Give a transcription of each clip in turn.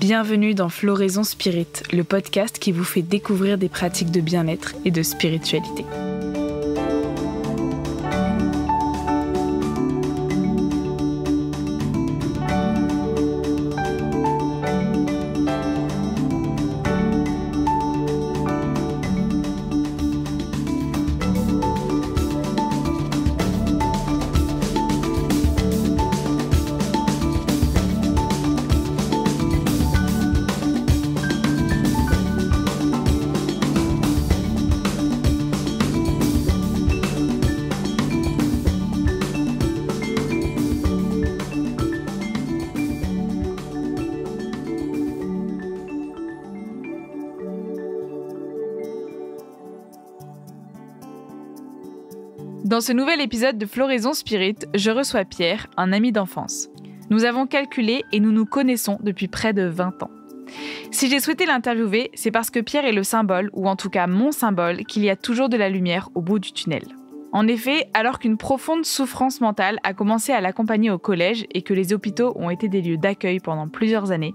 Bienvenue dans Floraison Spirit, le podcast qui vous fait découvrir des pratiques de bien-être et de spiritualité. Dans ce nouvel épisode de Floraison Spirit, je reçois Pierre, un ami d'enfance. Nous avons calculé et nous nous connaissons depuis près de 20 ans. Si j'ai souhaité l'interviewer, c'est parce que Pierre est le symbole, ou en tout cas mon symbole, qu'il y a toujours de la lumière au bout du tunnel. En effet, alors qu'une profonde souffrance mentale a commencé à l'accompagner au collège et que les hôpitaux ont été des lieux d'accueil pendant plusieurs années,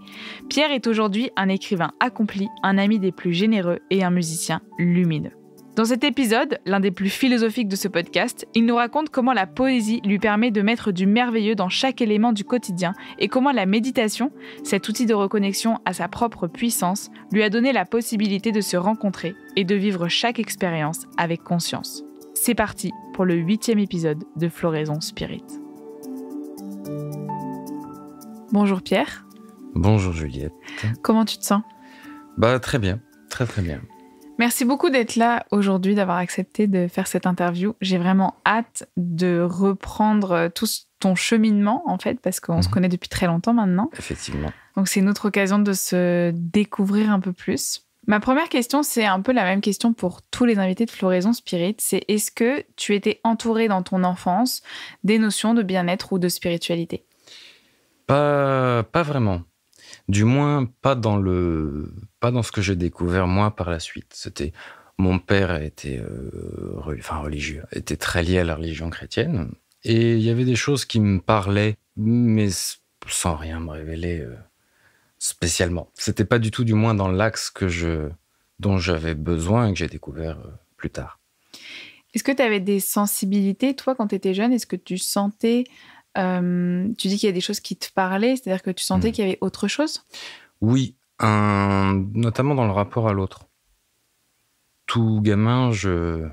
Pierre est aujourd'hui un écrivain accompli, un ami des plus généreux et un musicien lumineux. Dans cet épisode, l'un des plus philosophiques de ce podcast, il nous raconte comment la poésie lui permet de mettre du merveilleux dans chaque élément du quotidien et comment la méditation, cet outil de reconnexion à sa propre puissance, lui a donné la possibilité de se rencontrer et de vivre chaque expérience avec conscience. C'est parti pour le 8e épisode de Floraison Spirit. Bonjour Pierre. Bonjour Juliette. Comment tu te sens ? Très bien, très bien. Merci beaucoup d'être là aujourd'hui, d'avoir accepté de faire cette interview. J'ai vraiment hâte de reprendre tout ton cheminement, en fait, parce qu'on se connaît depuis très longtemps maintenant. Effectivement. Donc, c'est une autre occasion de se découvrir un peu plus. Ma première question, c'est un peu la même question pour tous les invités de Floraison Spirit. C'est est-ce que tu étais entouré dans ton enfance des notions de bien-être ou de spiritualité ? Pas vraiment. Du moins, pas dans ce que j'ai découvert moi par la suite. Mon père était religieux, était très lié à la religion chrétienne, et il y avait des choses qui me parlaient, mais sans rien me révéler spécialement. C'était pas du tout, du moins, dans l'axe dont j'avais besoin et que j'ai découvert plus tard. Est-ce que tu avais des sensibilités, toi, quand tu étais jeune ? Est-ce que tu sentais... tu dis qu'il y a des choses qui te parlaient, c'est-à-dire que tu sentais qu'il y avait autre chose ? Oui, notamment dans le rapport à l'autre. Tout gamin, je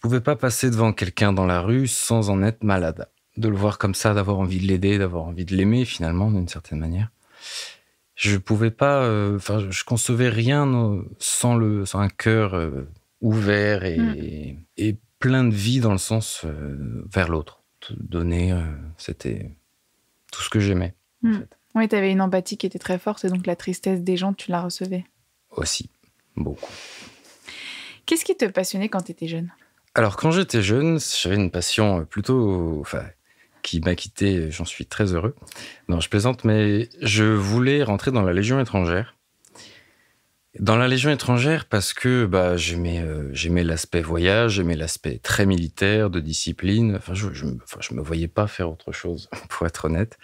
pouvais pas passer devant quelqu'un dans la rue sans en être malade. De le voir comme ça, d'avoir envie de l'aider, d'avoir envie de l'aimer finalement, d'une certaine manière. Je pouvais pas, je concevais rien sans un cœur ouvert et plein de vie dans le sens vers l'autre. Donner, c'était tout ce que j'aimais. En fait. Oui, tu avais une empathie qui était très forte et donc la tristesse des gens, tu la recevais. Aussi, beaucoup. Qu'est-ce qui te passionnait quand tu étais jeune ? Alors, quand j'étais jeune, j'avais une passion qui m'a quitté, j'en suis très heureux. Non, je plaisante, mais je voulais rentrer dans la Légion étrangère. Dans la Légion étrangère parce que j'aimais l'aspect voyage, j'aimais l'aspect très militaire, de discipline. Je me voyais pas faire autre chose, pour être honnête.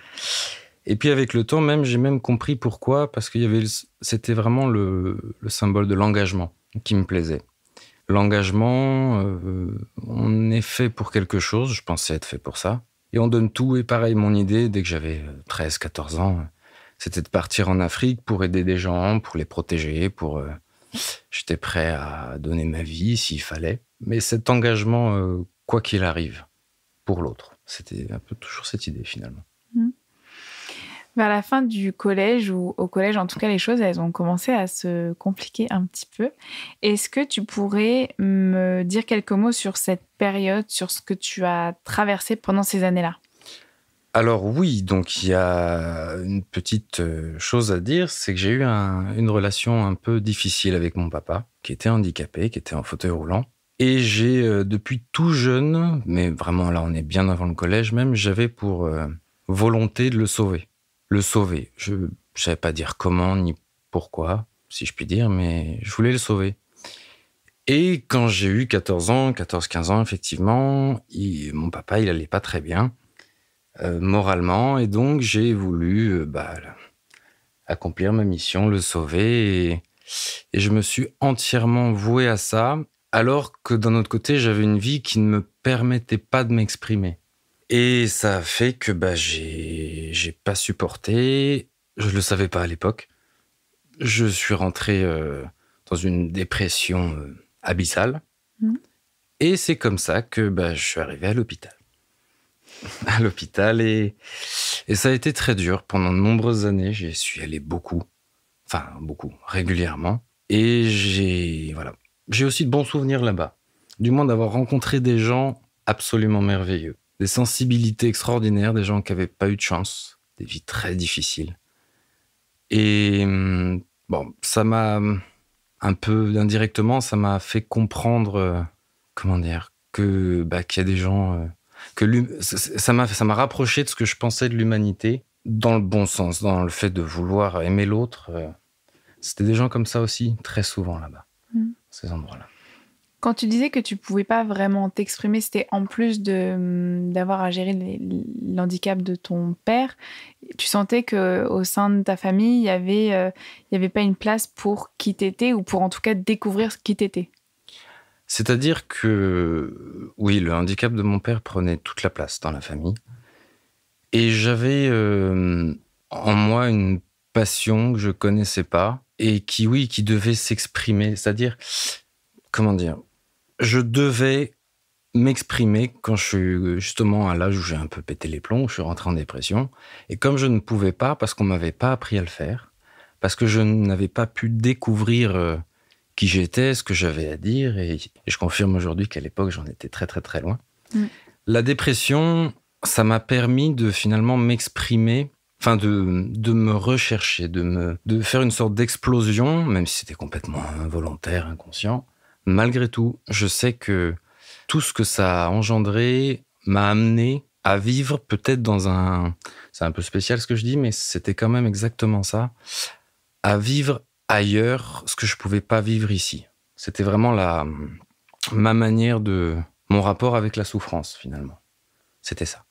Et puis avec le temps même, j'ai même compris pourquoi, parce c'était vraiment le symbole de l'engagement qui me plaisait. L'engagement, on est fait pour quelque chose, je pensais être fait pour ça. Et on donne tout, et pareil, mon idée, dès que j'avais 13, 14 ans... c'était de partir en Afrique pour aider des gens, pour les protéger, j'étais prêt à donner ma vie s'il fallait. Mais cet engagement, quoi qu'il arrive, pour l'autre, c'était un peu toujours cette idée finalement. Vers la fin du collège, ou au collège en tout cas, les choses, elles ont commencé à se compliquer un petit peu. Est-ce que tu pourrais me dire quelques mots sur cette période, sur ce que tu as traversé pendant ces années-là ? Alors oui, donc il y a une petite chose à dire, c'est que j'ai eu une relation un peu difficile avec mon papa, qui était handicapé, qui était en fauteuil roulant. Et j'ai, depuis tout jeune, mais vraiment là on est bien avant le collège même, j'avais pour volonté de le sauver. Le sauver. Je ne savais pas dire comment ni pourquoi, si je puis dire, mais je voulais le sauver. Et quand j'ai eu 14-15 ans, effectivement, mon papa, il allait pas très bien. Moralement, et donc j'ai voulu accomplir ma mission, le sauver. Et je me suis entièrement voué à ça, alors que d'un autre côté, j'avais une vie qui ne me permettait pas de m'exprimer. Et ça a fait que j'ai pas supporté. Je le savais pas à l'époque. Je suis rentré dans une dépression abyssale. Mmh. Et c'est comme ça que je suis arrivé à l'hôpital. À l'hôpital et ça a été très dur. Pendant de nombreuses années, j'y suis allé beaucoup. Enfin, beaucoup, régulièrement. Et j'ai aussi de bons souvenirs là-bas. Du moins d'avoir rencontré des gens absolument merveilleux. Des sensibilités extraordinaires, des gens qui n'avaient pas eu de chance. Des vies très difficiles. Et ça m'a un peu indirectement, ça m'a fait comprendre, qu'il y a des gens... ça m'a rapproché de ce que je pensais de l'humanité, dans le bon sens, dans le fait de vouloir aimer l'autre. C'était des gens comme ça aussi, très souvent là-bas, ces endroits-là. Quand tu disais que tu pouvais pas vraiment t'exprimer, c'était en plus d'avoir à gérer l'handicap de ton père. Tu sentais qu'au sein de ta famille, il y avait pas une place pour qui t'étais ou pour en tout cas découvrir qui t'étais. C'est-à-dire que, oui, le handicap de mon père prenait toute la place dans la famille. Et j'avais en moi une passion que je connaissais pas et qui devait s'exprimer. C'est-à-dire, je devais m'exprimer quand je suis justement à l'âge où j'ai un peu pété les plombs, où je suis rentré en dépression. Et comme je ne pouvais pas, parce qu'on m'avait pas appris à le faire, parce que je n'avais pas pu découvrir qui j'étais, ce que j'avais à dire, et je confirme aujourd'hui qu'à l'époque, j'en étais très très très loin. La dépression, ça m'a permis de finalement m'exprimer, de me rechercher, de faire une sorte d'explosion, même si c'était complètement involontaire, inconscient. Malgré tout, je sais que tout ce que ça a engendré m'a amené à vivre peut-être c'est un peu spécial ce que je dis, mais c'était quand même exactement ça, à vivre ailleurs ce que je pouvais pas vivre ici. C'était vraiment ma manière mon rapport avec la souffrance finalement. C'était ça.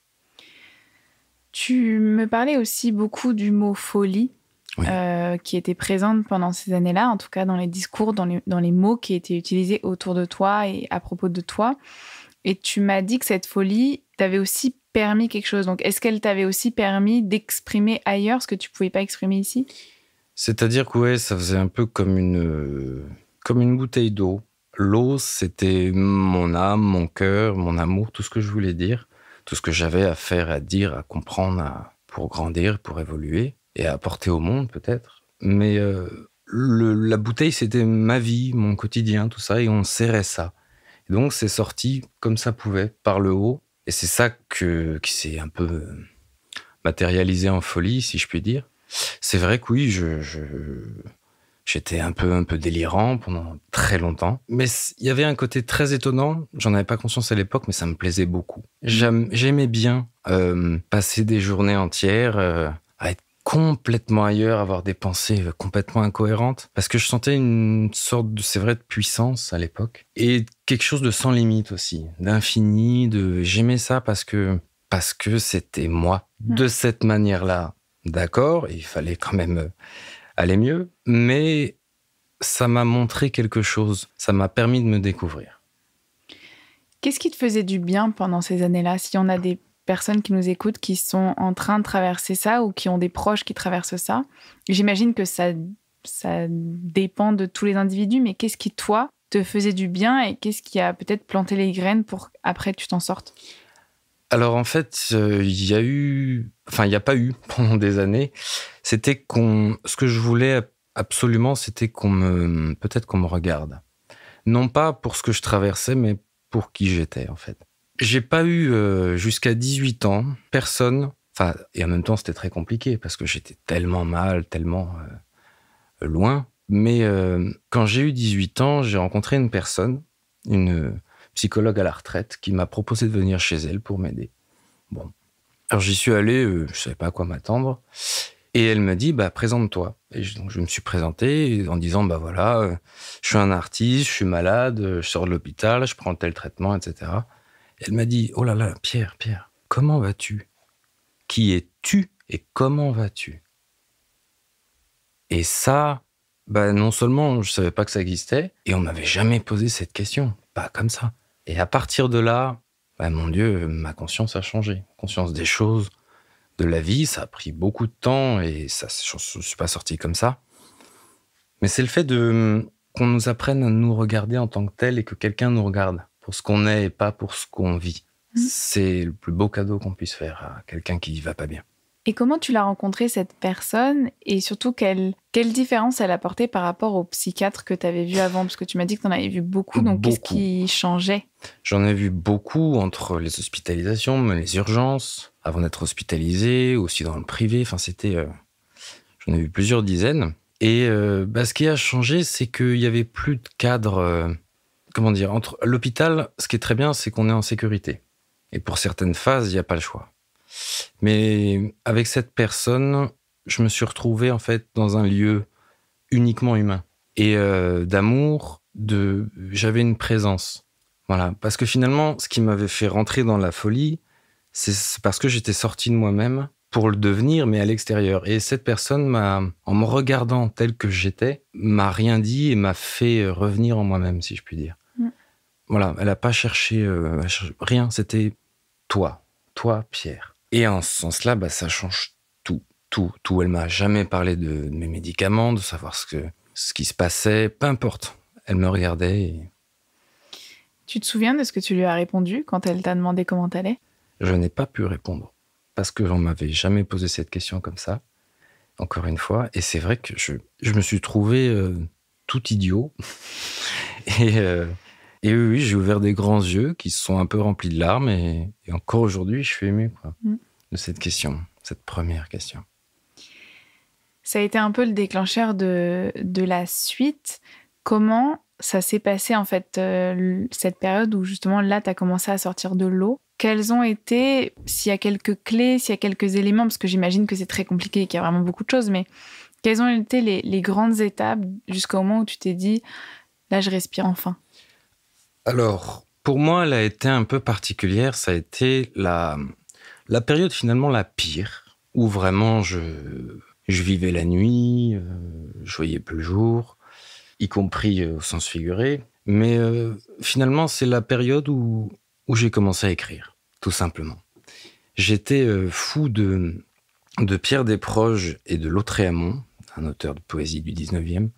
Tu me parlais aussi beaucoup du mot folie, oui. Qui était présente pendant ces années-là, en tout cas dans les discours, dans les mots qui étaient utilisés autour de toi et à propos de toi. Et tu m'as dit que cette folie t'avait aussi permis quelque chose. Donc, est-ce qu'elle t'avait aussi permis d'exprimer ailleurs ce que tu pouvais pas exprimer ici ? C'est-à-dire que ça faisait un peu comme une bouteille d'eau. L'eau, c'était mon âme, mon cœur, mon amour, tout ce que je voulais dire, tout ce que j'avais à faire, à dire, à comprendre, pour grandir, pour évoluer et à apporter au monde peut-être. Mais la bouteille, c'était ma vie, mon quotidien, tout ça, et on serrait ça. Et donc, c'est sorti comme ça pouvait, par le haut. Et c'est ça qui s'est un peu matérialisé en folie, si je puis dire. C'est vrai que oui, j'étais un peu délirant pendant très longtemps. Mais il y avait un côté très étonnant. J'en avais pas conscience à l'époque, mais ça me plaisait beaucoup. J'aimais bien passer des journées entières à être complètement ailleurs, avoir des pensées complètement incohérentes. Parce que je sentais une sorte de puissance à l'époque. Et quelque chose de sans limite aussi, d'infini. J'aimais ça parce que c'était moi. De cette manière-là, d'accord, il fallait quand même aller mieux, mais ça m'a montré quelque chose, ça m'a permis de me découvrir. Qu'est-ce qui te faisait du bien pendant ces années-là ? Si on a des personnes qui nous écoutent, qui sont en train de traverser ça ou qui ont des proches qui traversent ça, j'imagine que ça dépend de tous les individus, mais qu'est-ce qui, toi, te faisait du bien et qu'est-ce qui a peut-être planté les graines pour après que tu t'en sortes ? Alors en fait, il n'y a pas eu pendant des années. C'était ce que je voulais absolument, c'était peut-être qu'on me regarde. Non pas pour ce que je traversais, mais pour qui j'étais en fait. J'ai pas eu jusqu'à 18 ans personne. Et en même temps, c'était très compliqué parce que j'étais tellement mal, tellement loin. Mais quand j'ai eu 18 ans, j'ai rencontré une personne, une psychologue à la retraite, qui m'a proposé de venir chez elle pour m'aider. Bon. Alors j'y suis allé, je savais pas à quoi m'attendre. Et elle m'a dit, présente-toi. Et donc je me suis présenté en disant, je suis un artiste, je suis malade, je sors de l'hôpital, je prends tel traitement, etc. Et elle m'a dit, oh là là, Pierre, comment vas-tu ? Qui es-tu et comment vas-tu ? Et ça, non seulement je savais pas que ça existait, et on m'avait jamais posé cette question, pas comme ça. Et à partir de là, mon Dieu, ma conscience a changé. Conscience des choses, de la vie, ça a pris beaucoup de temps, et ça, je suis pas sorti comme ça. Mais c'est le fait qu'on nous apprenne à nous regarder en tant que tel, et que quelqu'un nous regarde pour ce qu'on est et pas pour ce qu'on vit. C'est le plus beau cadeau qu'on puisse faire à quelqu'un qui va pas bien. Et comment tu l'as rencontrée, cette personne, et surtout quelle différence elle apportait par rapport au psychiatre que tu avais vu avant? Parce que tu m'as dit que tu en avais vu beaucoup, donc qu'est-ce qui changeait? J'en ai vu beaucoup entre les hospitalisations, les urgences, avant d'être hospitalisé, aussi dans le privé. Enfin, j'en ai vu plusieurs dizaines. Et ce qui a changé, c'est qu'il n'y avait plus de cadre. Entre l'hôpital, ce qui est très bien, c'est qu'on est en sécurité. Et pour certaines phases, il n'y a pas le choix. Mais avec cette personne, je me suis retrouvé en fait dans un lieu uniquement humain et d'amour. J'avais une présence, voilà. Parce que finalement, ce qui m'avait fait rentrer dans la folie, c'est parce que j'étais sorti de moi-même pour le devenir, mais à l'extérieur. Et cette personne en me regardant tel que j'étais, m'a rien dit et m'a fait revenir en moi-même, si je puis dire. Voilà, elle n'a pas cherché rien. C'était toi, Pierre. Et en ce sens-là, ça change tout. Elle m'a jamais parlé de mes médicaments, de savoir ce qui se passait, peu importe. Elle me regardait. Et... Tu te souviens de ce que tu lui as répondu quand elle t'a demandé comment t'allais? Je n'ai pas pu répondre parce que l'on m'avait jamais posé cette question comme ça, encore une fois. Et c'est vrai que je me suis trouvé tout idiot. Et oui, j'ai ouvert des grands yeux qui se sont un peu remplis de larmes. Et encore aujourd'hui, je suis ému de cette question, cette première question. Ça a été un peu le déclencheur de la suite. Comment ça s'est passé, en fait, cette période où, justement, là, tu as commencé à sortir de l'eau? Quelles ont été, s'il y a quelques clés, s'il y a quelques éléments, parce que j'imagine que c'est très compliqué et qu'il y a vraiment beaucoup de choses, mais quelles ont été les grandes étapes jusqu'au moment où tu t'es dit, là, je respire enfin? Alors, pour moi, elle a été un peu particulière. Ça a été la période finalement la pire, où vraiment je vivais la nuit, je voyais plus le jour, y compris au sens figuré. Mais finalement, c'est la période où j'ai commencé à écrire, tout simplement. J'étais fou de Pierre Desproges et de Lautréamont, un auteur de poésie du 19e.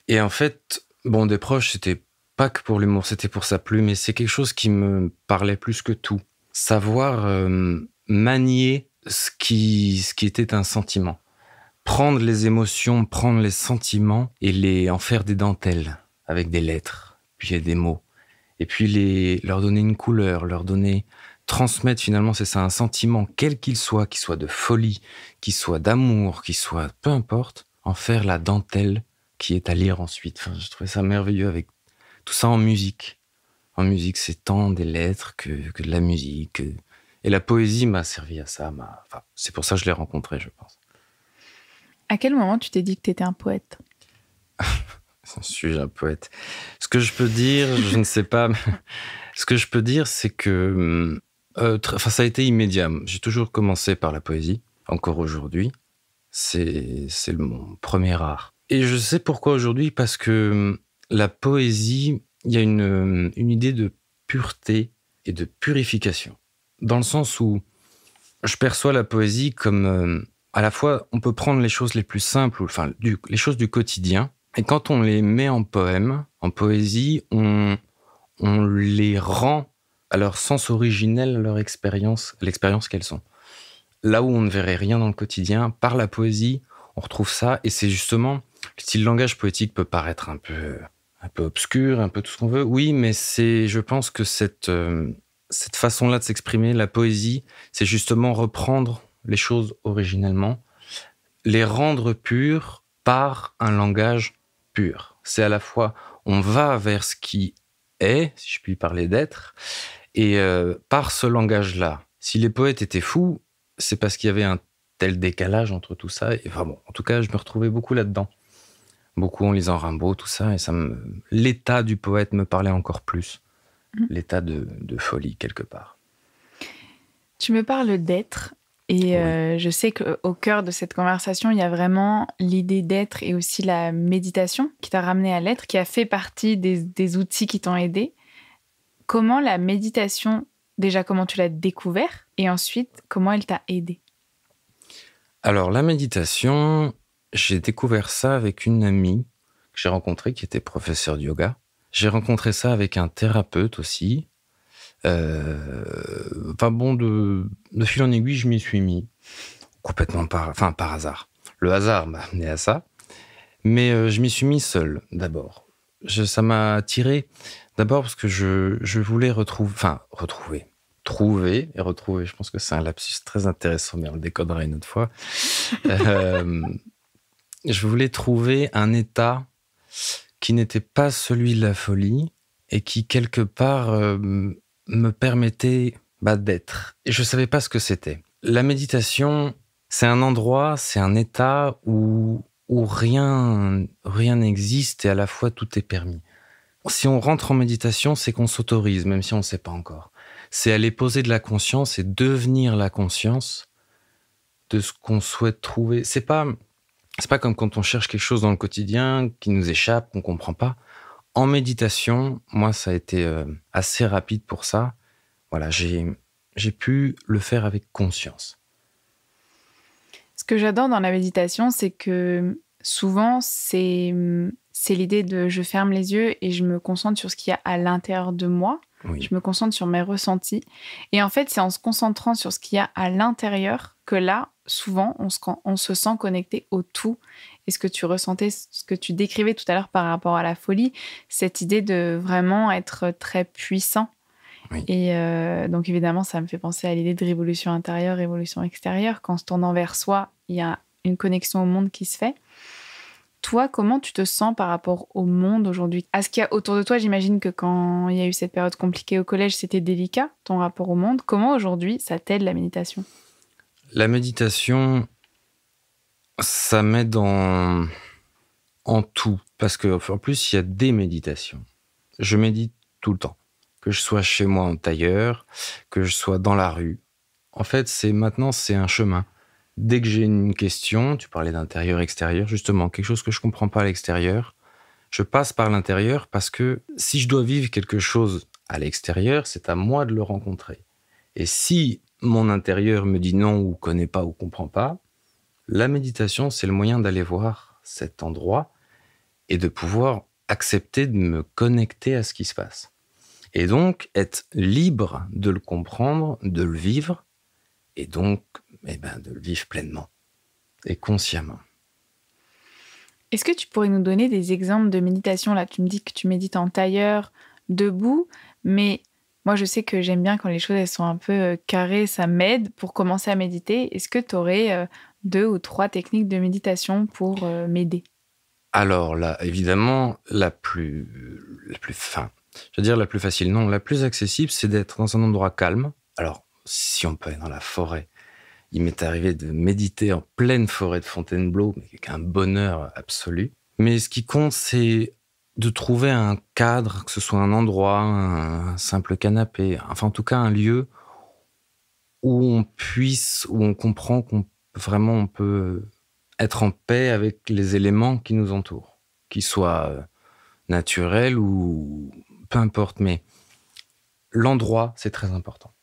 Et en fait, Desproges, c'était pas que pour l'humour, c'était pour sa plume, et c'est quelque chose qui me parlait plus que tout. Savoir manier ce qui était un sentiment. Prendre les émotions, prendre les sentiments et en faire des dentelles avec des lettres, puis des mots. Et puis leur donner une couleur, transmettre finalement, c'est ça, un sentiment, quel qu'il soit de folie, qu'il soit d'amour, qu'il soit, peu importe, en faire la dentelle qui est à lire ensuite. Enfin, je trouvais ça merveilleux avec tout ça en musique. En musique, c'est tant des lettres que de la musique. Et la poésie m'a servi à ça. C'est pour ça que je l'ai rencontré, je pense. À quel moment tu t'es dit que tu étais un poète? Suis-je un poète? Ce que je peux dire, je ne sais pas. Ce que je peux dire, c'est que ça a été immédiat. J'ai toujours commencé par la poésie. Encore aujourd'hui, c'est mon premier art. Et je sais pourquoi aujourd'hui, parce que la poésie, il y a une idée de pureté et de purification. Dans le sens où je perçois la poésie comme à la fois, on peut prendre les choses les plus simples, les choses du quotidien, et quand on les met en poème, en poésie, on les rend à leur sens originel, à leur expérience qu'elles sont. Là où on ne verrait rien dans le quotidien, par la poésie, on retrouve ça, et c'est justement, si le langage poétique peut paraître un peu obscur, un peu tout ce qu'on veut, oui, mais je pense que cette façon-là de s'exprimer, la poésie, c'est justement reprendre les choses originellement, les rendre pures par un langage pur. C'est à la fois, on va vers ce qui est, si je puis parler d'être, et par ce langage-là. Si les poètes étaient fous, c'est parce qu'il y avait un tel décalage entre tout ça. Et en tout cas, je me retrouvais beaucoup là-dedans. Beaucoup en lisant Rimbaud, tout ça, et l'état du poète me parlait encore plus. L'état de folie, quelque part. Tu me parles d'être. Et Oui. je sais qu'au cœur de cette conversation, il y a vraiment l'idée d'être et aussi la méditation qui t'a ramené à l'être, qui a fait partie des outils qui t'ont aidé. Comment la méditation, déjà comment tu l'as découvert et ensuite comment elle t'a aidé? Alors, la méditation, j'ai découvert ça avec une amie que j'ai rencontrée qui était professeure de yoga. J'ai rencontré ça avec un thérapeute aussi. Enfin bon, de fil en aiguille, je m'y suis mis complètement par hasard. Le hasard m'a amené à ça, mais je m'y suis mis seul d'abord. Ça m'a attiré d'abord parce que je voulais trouver et retrouver. Je pense que c'est un lapsus très intéressant, mais on le décodera une autre fois. Euh, je voulais trouver un état qui n'était pas celui de la folie et qui, quelque part, me permettait d'être. Et je ne savais pas ce que c'était. La méditation, c'est un endroit, c'est un état où rien n'existe et à la fois tout est permis. Si on rentre en méditation, c'est qu'on s'autorise, même si on ne sait pas encore. C'est aller poser de la conscience et devenir la conscience de ce qu'on souhaite trouver. C'est pas comme quand on cherche quelque chose dans le quotidien qui nous échappe, qu'on comprend pas. En méditation, moi, ça a été assez rapide pour ça. Voilà, j'ai pu le faire avec conscience. Ce que j'adore dans la méditation, c'est que souvent, c'est l'idée de je ferme les yeux et je me concentre sur ce qu'il y a à l'intérieur de moi. Je Oui, me concentre sur mes ressentis. Et en fait, c'est en se concentrant sur ce qu'il y a à l'intérieur que là, souvent, on se sent connecté au tout. Et ce que tu ressentais, ce que tu décrivais tout à l'heure par rapport à la folie, cette idée de vraiment être très puissant. oui. Et donc évidemment, ça me fait penser à l'idée de révolution intérieure, révolution extérieure. Qu'en se tournant vers soi, il y a une connexion au monde qui se fait. Toi, comment tu te sens par rapport au monde aujourd'hui? À ce qu'il y a autour de toi, j'imagine que quand il y a eu cette période compliquée au collège, c'était délicat, ton rapport au monde. Comment aujourd'hui, ça t'aide la méditation? La méditation, ça m'aide en tout. Parce qu'en plus, il y a des méditations. Je médite tout le temps. Que je sois chez moi en tailleur, que je sois dans la rue. En fait, maintenant, c'est un chemin. Dès que j'ai une question, tu parlais d'intérieur, extérieur, justement, quelque chose que je comprends pas à l'extérieur, je passe par l'intérieur parce que si je dois vivre quelque chose à l'extérieur, c'est à moi de le rencontrer. Et si mon intérieur me dit non ou connaît pas ou comprend pas, la méditation, c'est le moyen d'aller voir cet endroit et de pouvoir accepter de me connecter à ce qui se passe. Et donc, être libre de le comprendre, de le vivre, et donc de le vivre pleinement et consciemment. Est-ce que tu pourrais nous donner des exemples de méditation? Là, tu me dis que tu médites en tailleur, debout, mais moi, je sais que j'aime bien quand les choses elles sont un peu carrées, ça m'aide pour commencer à méditer. Est-ce que tu aurais 2 ou 3 techniques de méditation pour m'aider? Alors là, évidemment, je veux dire la plus facile, non, la plus accessible, c'est d'être dans un endroit calme. Alors, si on peut aller dans la forêt, il m'est arrivé de méditer en pleine forêt de Fontainebleau, mais avec un bonheur absolu. Mais ce qui compte, c'est de trouver un cadre, que ce soit un endroit, un simple canapé, enfin en tout cas un lieu où on comprend on peut être en paix avec les éléments qui nous entourent, qu'ils soient naturels ou peu importe. Mais l'endroit, c'est très important.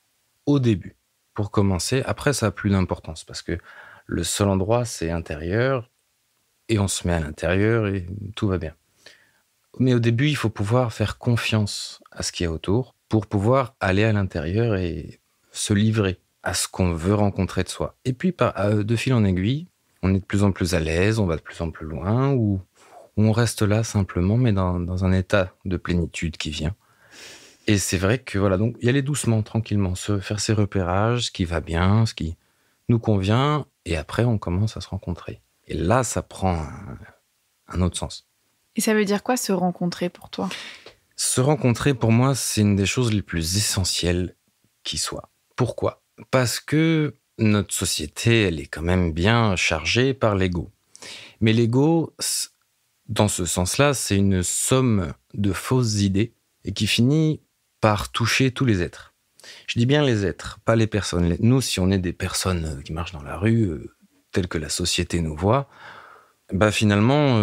Au début, pour commencer. Après, ça a plus d'importance parce que le seul endroit, c'est intérieur et on se met à l'intérieur et tout va bien. Mais au début, il faut pouvoir faire confiance à ce qu'il y a autour pour pouvoir aller à l'intérieur et se livrer à ce qu'on veut rencontrer de soi. Et puis, de fil en aiguille, on est de plus en plus à l'aise, on va de plus en plus loin, ou on reste là simplement, mais dans un état de plénitude qui vient. Et c'est vrai que voilà, donc y aller doucement, tranquillement, faire ses repérages, ce qui va bien, ce qui nous convient, et après on commence à se rencontrer. Et là, ça prend un autre sens. Et ça veut dire quoi se rencontrer pour toi? Se rencontrer, pour moi, c'est une des choses les plus essentielles qui soit. Pourquoi? Parce que notre société, elle est quand même bien chargée par l'ego. Mais l'ego, dans ce sens-là, c'est une somme de fausses idées et qui finit par toucher tous les êtres. Je dis bien les êtres, pas les personnes. Nous, si on est des personnes qui marchent dans la rue, telles que la société nous voit, bah finalement,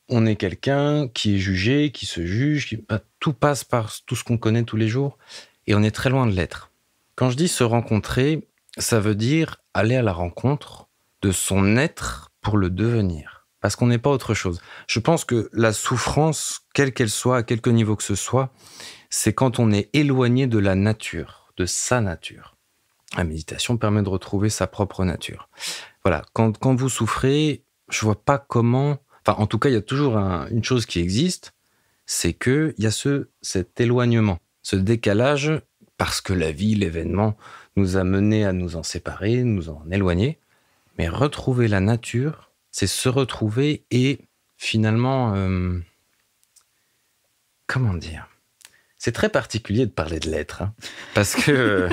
on est quelqu'un qui est jugé, qui se juge, tout passe par tout ce qu'on connaît tous les jours, et on est très loin de l'être. Quand je dis se rencontrer, ça veut dire aller à la rencontre de son être pour le devenir, parce qu'on n'est pas autre chose. Je pense que la souffrance, quelle qu'elle soit, à quelque niveau que ce soit, c'est quand on est éloigné de la nature, de sa nature. La méditation permet de retrouver sa propre nature. Voilà, quand vous souffrez, je vois pas comment... Enfin, en tout cas, il y a toujours une chose qui existe, c'est qu'il y a cet éloignement, ce décalage, parce que la vie, l'événement, nous a menés à nous en séparer, nous en éloigner. Mais retrouver la nature, c'est se retrouver et finalement... comment dire ? C'est très particulier de parler de l'être, hein, parce que...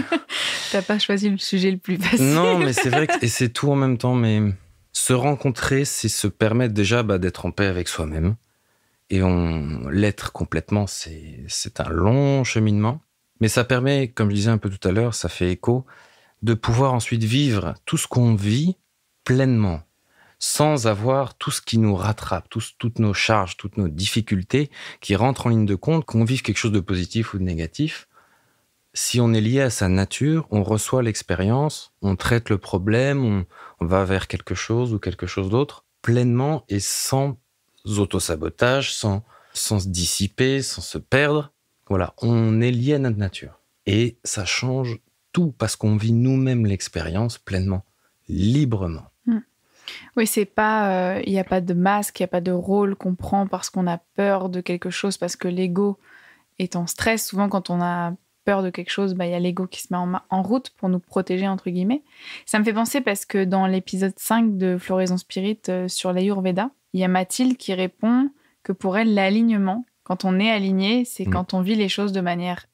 T'as pas choisi le sujet le plus facile. Non, mais c'est vrai et c'est tout en même temps. Mais se rencontrer, c'est se permettre déjà d'être en paix avec soi-même. Et l'être complètement, c'est un long cheminement. Mais ça permet, comme je disais un peu tout à l'heure, ça fait écho, de pouvoir ensuite vivre tout ce qu'on vit pleinement, sans avoir tout ce qui nous rattrape, toutes nos charges, toutes nos difficultés qui rentrent en ligne de compte, qu'on vive quelque chose de positif ou de négatif. Si on est lié à sa nature, on reçoit l'expérience, on traite le problème, on va vers quelque chose ou quelque chose d'autre, pleinement et sans autosabotage, sans se dissiper, sans se perdre. Voilà, on est lié à notre nature. Et ça change tout parce qu'on vit nous-mêmes l'expérience pleinement, librement. Oui, c'est pas, il n'y a pas de masque, il n'y a pas de rôle qu'on prend parce qu'on a peur de quelque chose, parce que l'ego est en stress. Souvent, quand on a peur de quelque chose, il y a l'ego qui se met en route pour nous protéger, entre guillemets. Ça me fait penser parce que dans l'épisode 5 de Floraison Spirit sur l'Ayurveda, il y a Mathilde qui répond que pour elle, l'alignement, quand on est aligné, c'est quand on vit les choses de manière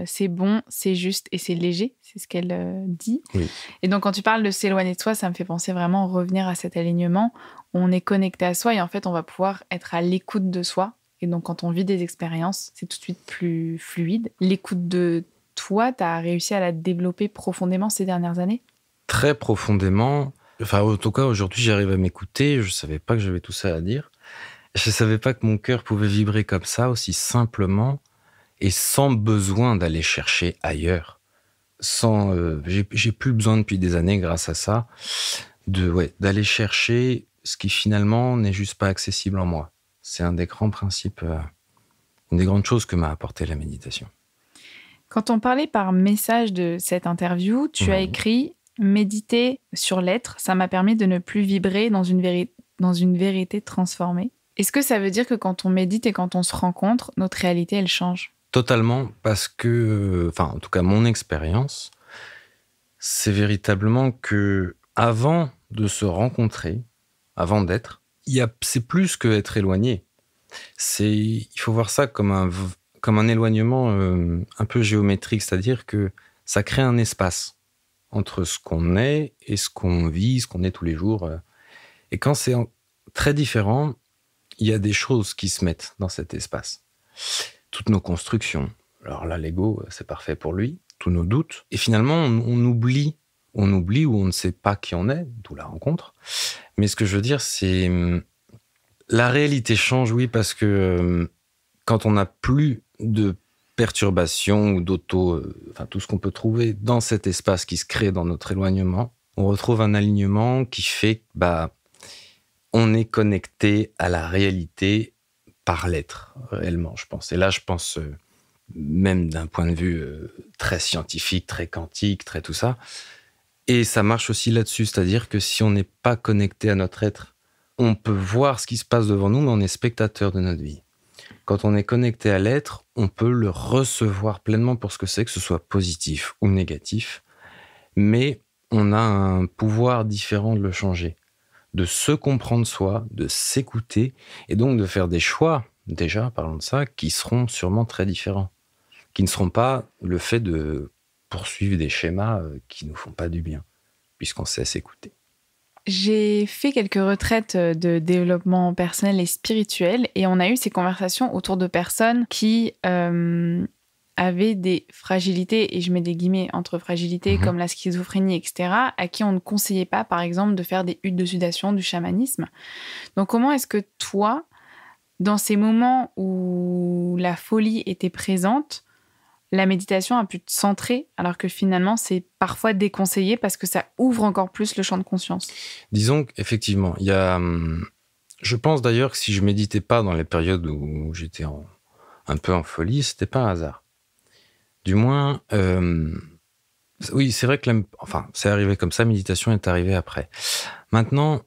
c'est bon, c'est juste et c'est léger, c'est ce qu'elle dit. Oui. Et donc quand tu parles de s'éloigner de soi, ça me fait penser vraiment revenir à cet alignement où on est connecté à soi et en fait on va pouvoir être à l'écoute de soi. Et donc quand on vit des expériences, c'est tout de suite plus fluide. L'écoute de toi, tu as réussi à la développer profondément ces dernières années ? Très profondément. Enfin, en tout cas, aujourd'hui, j'arrive à m'écouter. Je savais pas que j'avais tout ça à dire. Je savais pas que mon cœur pouvait vibrer comme ça, aussi simplement. Et sans besoin d'aller chercher ailleurs. J'ai plus besoin depuis des années, grâce à ça, d'aller chercher ce qui finalement n'est juste pas accessible en moi. C'est un des grands principes, une des grandes choses que m'a apporté la méditation. Quand on parlait par message de cette interview, tu as écrit « Méditer sur l'être, ça m'a permis de ne plus vibrer dans une vérité transformée ». Est-ce que ça veut dire que quand on médite et quand on se rencontre, notre réalité, elle change ? Totalement, parce que, en tout cas, mon expérience, c'est véritablement que avant de se rencontrer, avant d'être, c'est plus que être éloigné. Il faut voir ça comme un éloignement un peu géométrique, c'est-à-dire que ça crée un espace entre ce qu'on est et ce qu'on vit, ce qu'on est tous les jours. Et quand c'est très différent, il y a des choses qui se mettent dans cet espace. Toutes nos constructions. Alors là, l'ego, c'est parfait pour lui. Tous nos doutes. Et finalement, on oublie ou on ne sait pas qui on est, d'où la rencontre. Mais ce que je veux dire, c'est... La réalité change, oui, parce que quand on n'a plus de perturbations ou tout ce qu'on peut trouver dans cet espace qui se crée dans notre éloignement, on retrouve un alignement qui fait que on est connecté à la réalité par l'être, réellement, je pense. Et là, je pense, même d'un point de vue très scientifique, très quantique, très tout ça. Et ça marche aussi là-dessus, c'est-à-dire que si on n'est pas connecté à notre être, on peut voir ce qui se passe devant nous, mais on est spectateur de notre vie. Quand on est connecté à l'être, on peut le recevoir pleinement pour ce que c'est, que ce soit positif ou négatif. Mais on a un pouvoir différent de le changer, de se comprendre soi, de s'écouter, et donc de faire des choix, déjà, parlons de ça, qui seront sûrement très différents, qui ne seront pas le fait de poursuivre des schémas qui ne nous font pas du bien, puisqu'on sait s'écouter. J'ai fait quelques retraites de développement personnel et spirituel et on a eu ces conversations autour de personnes qui avaient des fragilités, et je mets des guillemets entre fragilités, comme la schizophrénie, etc., à qui on ne conseillait pas, par exemple, de faire des huttes de sudation, du chamanisme. Donc, comment est-ce que toi, dans ces moments où la folie était présente, la méditation a pu te centrer, alors que finalement, c'est parfois déconseillé parce que ça ouvre encore plus le champ de conscience? Disons qu'effectivement, il y a... Je pense d'ailleurs que si je méditais pas dans les périodes où j'étais un peu en folie, c'était pas un hasard. Du moins, oui, c'est vrai que c'est arrivé comme ça, méditation est arrivée après. Maintenant,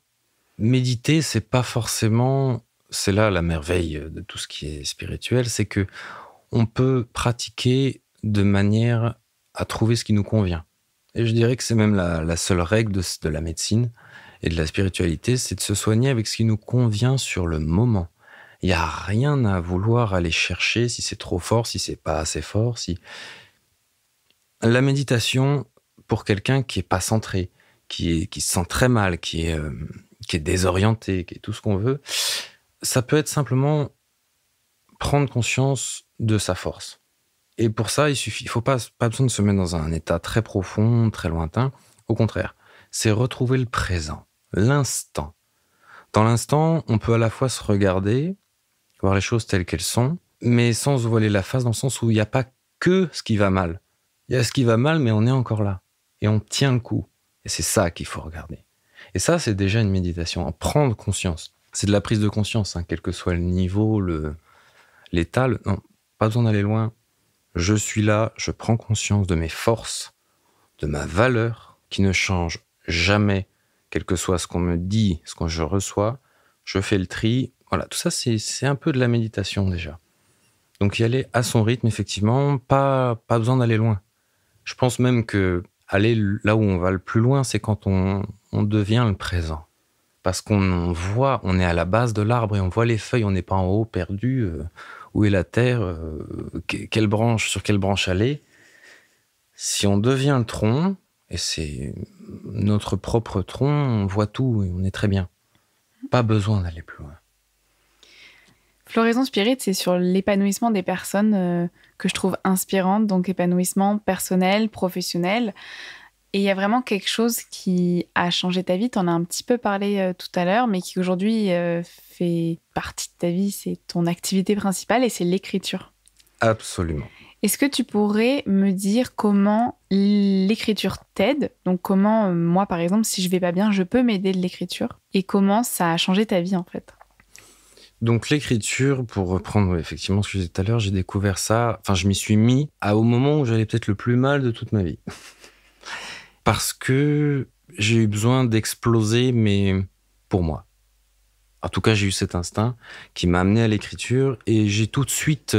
méditer, c'est pas forcément... C'est là la merveille de tout ce qui est spirituel, c'est que on peut pratiquer de manière à trouver ce qui nous convient. Et je dirais que c'est même la seule règle de la médecine et de la spiritualité, c'est de se soigner avec ce qui nous convient sur le moment. Il n'y a rien à vouloir aller chercher si c'est trop fort, si c'est pas assez fort. La méditation, pour quelqu'un qui est pas centré, qui se sent très mal, qui est désorienté, qui est tout ce qu'on veut, ça peut être simplement prendre conscience de sa force. Et pour ça, il faut pas besoin de se mettre dans un état très profond, très lointain. Au contraire, c'est retrouver le présent, l'instant. Dans l'instant, on peut à la fois se regarder, voir les choses telles qu'elles sont, mais sans se voiler la face, dans le sens où il n'y a pas que ce qui va mal. Il y a ce qui va mal, mais on est encore là. Et on tient le coup. Et c'est ça qu'il faut regarder. Et ça, c'est déjà une méditation, en prendre conscience. C'est de la prise de conscience, quel que soit le niveau, l'état. Non, pas besoin d'aller loin. Je suis là, je prends conscience de mes forces, de ma valeur, qui ne change jamais, quel que soit ce qu'on me dit, ce que je reçois. Je fais le tri. Voilà, tout ça, c'est un peu de la méditation déjà. Donc y aller à son rythme, effectivement, pas besoin d'aller loin. Je pense même que aller là où on va le plus loin, c'est quand on devient le présent. Parce qu'on voit, on est à la base de l'arbre et on voit les feuilles, on n'est pas en haut perdu. Où est la terre, sur quelle branche aller. Si on devient le tronc, et c'est notre propre tronc, on voit tout et on est très bien. Pas besoin d'aller plus loin. Floraison Spirit, c'est sur l'épanouissement des personnes que je trouve inspirante, donc épanouissement personnel, professionnel. Et il y a vraiment quelque chose qui a changé ta vie. Tu en as un petit peu parlé tout à l'heure, mais qui aujourd'hui fait partie de ta vie. C'est ton activité principale et c'est l'écriture. Absolument. Est-ce que tu pourrais me dire comment l'écriture t'aide? Donc comment, moi par exemple, si je vais pas bien, je peux m'aider de l'écriture? Et comment ça a changé ta vie en fait? Donc l'écriture, pour reprendre effectivement ce que je disais tout à l'heure, j'ai découvert ça, je m'y suis mis au moment où j'allais peut-être le plus mal de toute ma vie. Parce que j'ai eu besoin d'exploser, mais pour moi. En tout cas, j'ai eu cet instinct qui m'a amené à l'écriture et j'ai tout de suite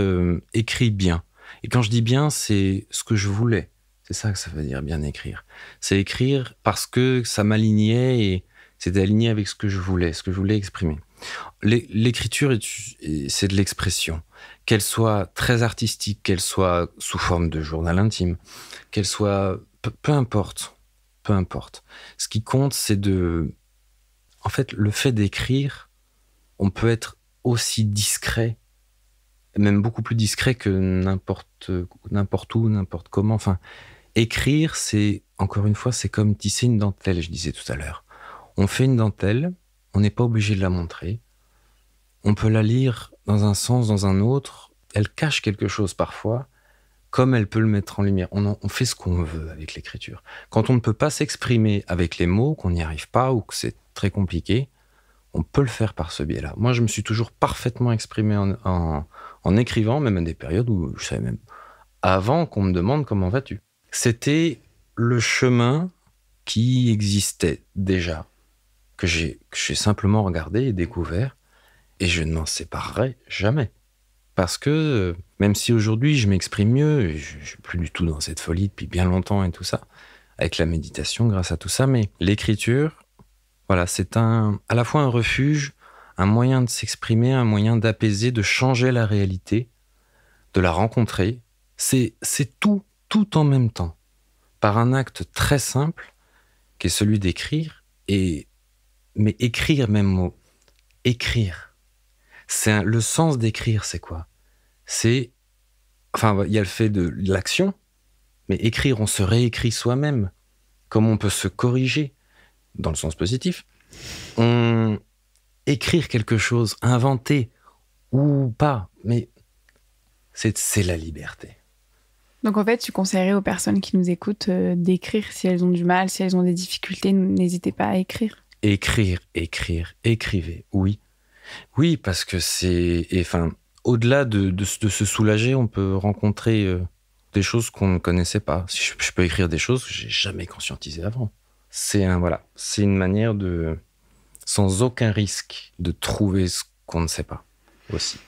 écrit bien. Et quand je dis bien, c'est ce que je voulais. C'est ça que ça veut dire, bien écrire. C'est écrire parce que ça m'alignait et c'était aligné avec ce que je voulais exprimer. L'écriture, c'est de l'expression. Qu'elle soit très artistique, qu'elle soit sous forme de journal intime, qu'elle soit... Peu importe. Ce qui compte, c'est en fait, le fait d'écrire, on peut être aussi discret, même beaucoup plus discret que n'importe où, n'importe comment. Écrire, encore une fois, c'est comme tisser une dentelle, je disais tout à l'heure. On fait une dentelle, on n'est pas obligé de la montrer. On peut la lire dans un sens, dans un autre. Elle cache quelque chose parfois, comme elle peut le mettre en lumière. On fait ce qu'on veut avec l'écriture. Quand on ne peut pas s'exprimer avec les mots, qu'on n'y arrive pas ou que c'est très compliqué, on peut le faire par ce biais-là. Moi, je me suis toujours parfaitement exprimé en écrivant, même à des périodes où je savais même avant qu'on me demande comment vas-tu. C'était le chemin qui existait déjà, que j'ai simplement regardé et découvert, et je ne m'en séparerai jamais. Parce que, même si aujourd'hui je m'exprime mieux, et je ne suis plus du tout dans cette folie depuis bien longtemps et tout ça, avec la méditation, grâce à tout ça, mais l'écriture, voilà, c'est à la fois un refuge, un moyen de s'exprimer, un moyen d'apaiser, de changer la réalité, de la rencontrer. C'est tout en même temps, par un acte très simple, qui est celui d'écrire, mais écrire même mot. Écrire. Le sens d'écrire, c'est quoi? C'est Enfin, il y a le fait de l'action, mais écrire, on se réécrit soi-même. Comment on peut se corriger, dans le sens positif. Écrire quelque chose, inventer ou pas, mais c'est la liberté. Donc en fait, tu conseillerais aux personnes qui nous écoutent d'écrire si elles ont du mal, si elles ont des difficultés, n'hésitez pas à écrire. Écrivez, oui. Oui, parce que au-delà de se soulager, on peut rencontrer des choses qu'on ne connaissait pas. Si je peux écrire des choses que j'ai jamais conscientisées avant. C'est une manière sans aucun risque, de trouver ce qu'on ne sait pas aussi.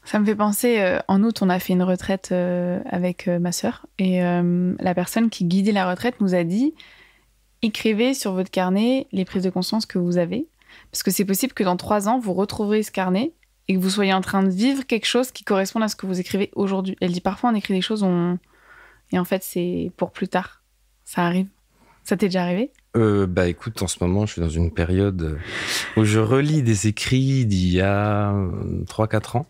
Ça me fait penser, en août, on a fait une retraite avec ma sœur, et la personne qui guidait la retraite nous a dit « Écrivez sur votre carnet les prises de conscience que vous avez, parce que c'est possible que dans 3 ans, vous retrouverez ce carnet et que vous soyez en train de vivre quelque chose qui corresponde à ce que vous écrivez aujourd'hui. » Elle dit « Parfois, on écrit des choses, et en fait, c'est pour plus tard. Ça arrive. » Ça t'est déjà arrivé ? Écoute, en ce moment, je suis dans une période où je relis des écrits d'il y a 3-4 ans.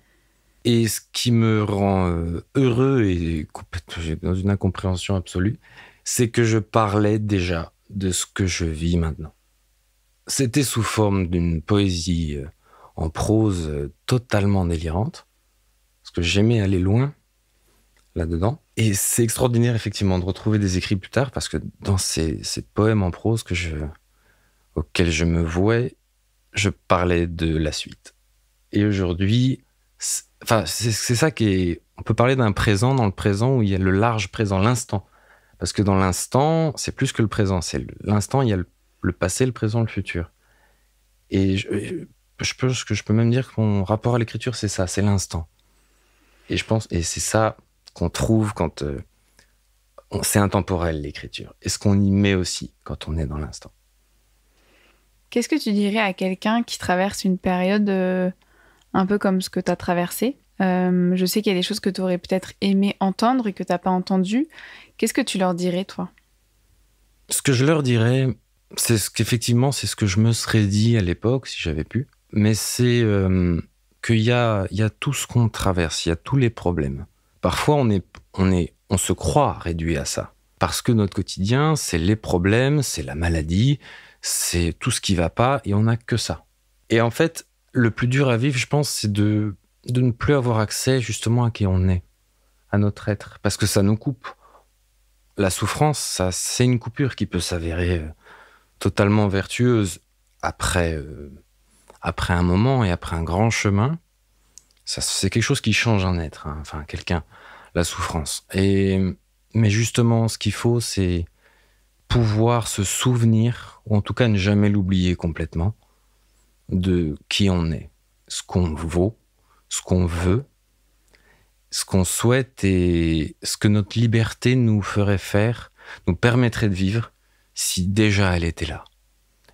Et ce qui me rend heureux et complètement dans une incompréhension absolue, c'est que je parlais déjà de ce que je vis maintenant. C'était sous forme d'une poésie en prose totalement délirante, parce que j'aimais aller loin là-dedans. Et c'est extraordinaire, effectivement, de retrouver des écrits plus tard, parce que dans ces poèmes en prose auxquels je me vouais, je parlais de la suite. Et aujourd'hui, c'est ça qui est... On peut parler d'un présent dans le présent où il y a le large présent, l'instant. Parce que dans l'instant, c'est plus que le présent. C'est l'instant, il y a le passé, le présent, le futur. Et je peux même dire que mon rapport à l'écriture, c'est ça, c'est l'instant. Et c'est ça qu'on trouve quand c'est intemporel, l'écriture. Et ce qu'on y met aussi quand on est dans l'instant. Qu'est-ce que tu dirais à quelqu'un qui traverse une période un peu comme ce que tu as traversé ? Je sais qu'il y a des choses que tu aurais peut-être aimé entendre et que tu n'as pas entendues. Qu'est-ce que tu leur dirais, toi ? Ce que je leur dirais, c'est ce que je me serais dit à l'époque, si j'avais pu. Mais c'est qu'il y a tout ce qu'on traverse, il y a tous les problèmes. Parfois, on se croit réduit à ça. Parce que notre quotidien, c'est les problèmes, c'est la maladie, c'est tout ce qui va pas, et on n'a que ça. Et en fait, le plus dur à vivre, je pense, c'est de ne plus avoir accès justement à qui on est, à notre être, parce que ça nous coupe. La souffrance, c'est une coupure qui peut s'avérer totalement vertueuse après un moment et après un grand chemin. Ça, c'est quelque chose qui change un être, hein, enfin quelqu'un, la souffrance. Mais justement, ce qu'il faut, c'est pouvoir se souvenir, ou en tout cas ne jamais l'oublier complètement, de qui on est, ce qu'on vaut, ce qu'on veut, ce qu'on souhaite et ce que notre liberté nous ferait faire, nous permettrait de vivre si déjà elle était là.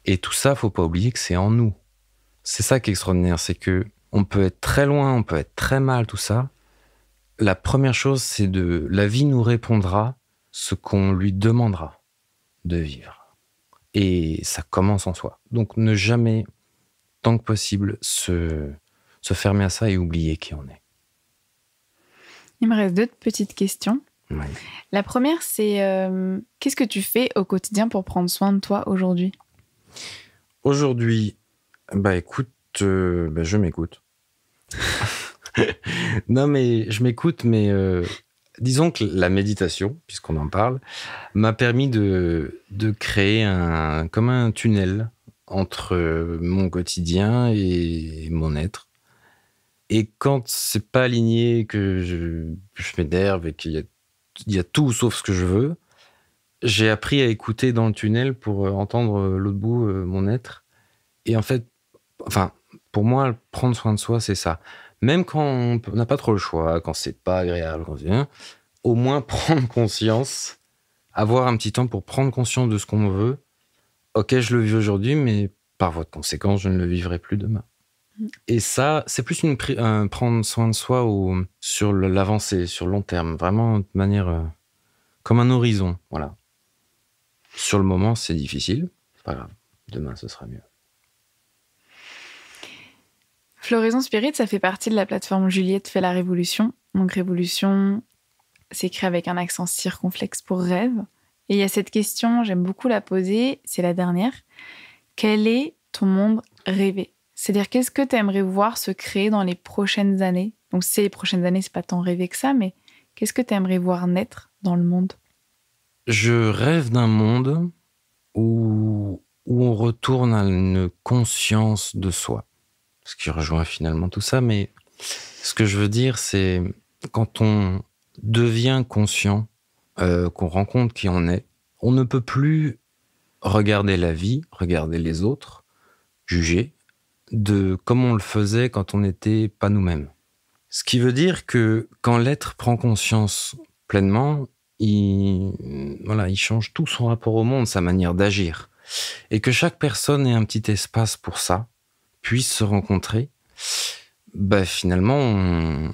Et tout ça, faut pas oublier que c'est en nous. C'est ça qui est extraordinaire, c'est que on peut être très loin, on peut être très mal, tout ça. La première chose, c'est la vie nous répondra ce qu'on lui demandera de vivre. Et ça commence en soi. Donc ne jamais, tant que possible, se fermer à ça et oublier qui on est. Il me reste 2 petites questions. Ouais. La première, c'est qu'est-ce que tu fais au quotidien pour prendre soin de toi aujourd'hui ? Aujourd'hui, écoute, je m'écoute. Non, mais je m'écoute, mais disons que la méditation, puisqu'on en parle, m'a permis de créer comme un tunnel entre mon quotidien et mon être. Et quand c'est pas aligné, que je m'énerve et qu'il y a tout sauf ce que je veux, j'ai appris à écouter dans le tunnel pour entendre l'autre bout, mon être. Et en fait, pour moi, prendre soin de soi, c'est ça. Même quand on n'a pas trop le choix, quand c'est pas agréable, au moins prendre conscience, avoir un petit temps pour prendre conscience de ce qu'on veut. Ok, je le vis aujourd'hui, mais par voie de conséquence, je ne le vivrai plus demain. Et ça, c'est plus prendre soin de soi sur l'avancée, sur le long terme, vraiment de manière comme un horizon, voilà. Sur le moment, c'est difficile, c'est pas grave, demain ce sera mieux. Floraison Spirit, ça fait partie de la plateforme Juliette fait la révolution. Donc révolution, s'écrit avec un accent circonflexe pour rêve. Et il y a cette question, j'aime beaucoup la poser, c'est la dernière. Quel est ton monde rêvé ? C'est-à-dire, qu'est-ce que tu aimerais voir se créer dans les prochaines années ? Donc, si c'est les prochaines années, c'est pas tant rêvé que ça, mais qu'est-ce que tu aimerais voir naître dans le monde ? Je rêve d'un monde où on retourne à une conscience de soi. Ce qui rejoint finalement tout ça, mais ce que je veux dire, c'est quand on devient conscient, qu'on rencontre qui on est, on ne peut plus regarder la vie, regarder les autres, juger, de comme on le faisait quand on n'était pas nous-mêmes. Ce qui veut dire que quand l'être prend conscience pleinement, il change tout son rapport au monde, sa manière d'agir. Et que chaque personne ait un petit espace pour ça, puisse se rencontrer, finalement,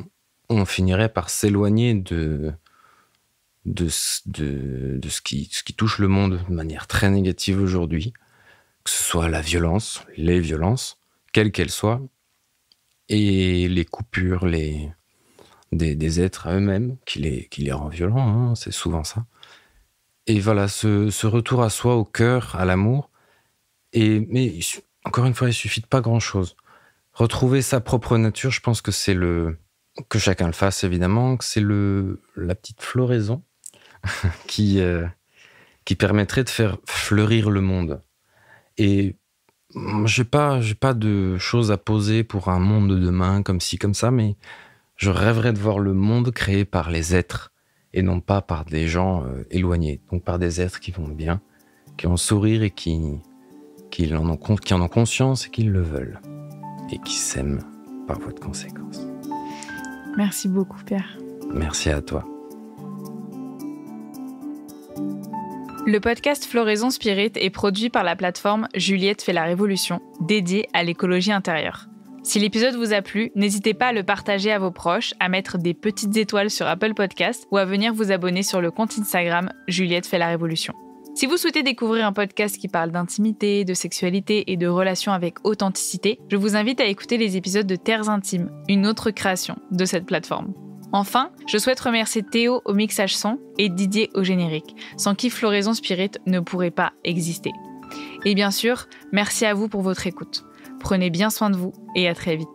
on finirait par s'éloigner de ce qui touche le monde de manière très négative aujourd'hui, que ce soit la violence, les violences, quelles qu'elles soient, et les coupures des êtres à eux-mêmes qui les rend violents, hein, c'est souvent ça. Et voilà, ce retour à soi, au cœur, à l'amour. Mais encore une fois, il suffit de pas grand-chose. Retrouver sa propre nature, je pense que c'est que chacun le fasse évidemment, que c'est la petite floraison qui permettrait de faire fleurir le monde. Et j'ai pas de choses à poser pour un monde de demain, comme ci, comme ça, mais je rêverais de voir le monde créé par les êtres et non pas par des gens éloignés. Donc par des êtres qui vont bien, qui ont le sourire et qui en ont conscience et qui le veulent. Et qui s'aiment par voie de conséquence. Merci beaucoup, Pierre. Merci à toi. Le podcast Floraison Spirit est produit par la plateforme Juliette fait la révolution, dédiée à l'écologie intérieure. Si l'épisode vous a plu, n'hésitez pas à le partager à vos proches, à mettre des petites étoiles sur Apple Podcasts ou à venir vous abonner sur le compte Instagram Juliette fait la révolution. Si vous souhaitez découvrir un podcast qui parle d'intimité, de sexualité et de relations avec authenticité, je vous invite à écouter les épisodes de Terres Intimes, une autre création de cette plateforme. Enfin, je souhaite remercier Théo au mixage son et Didier au générique, sans qui Floraison Spirit ne pourrait pas exister. Et bien sûr, merci à vous pour votre écoute. Prenez bien soin de vous et à très vite.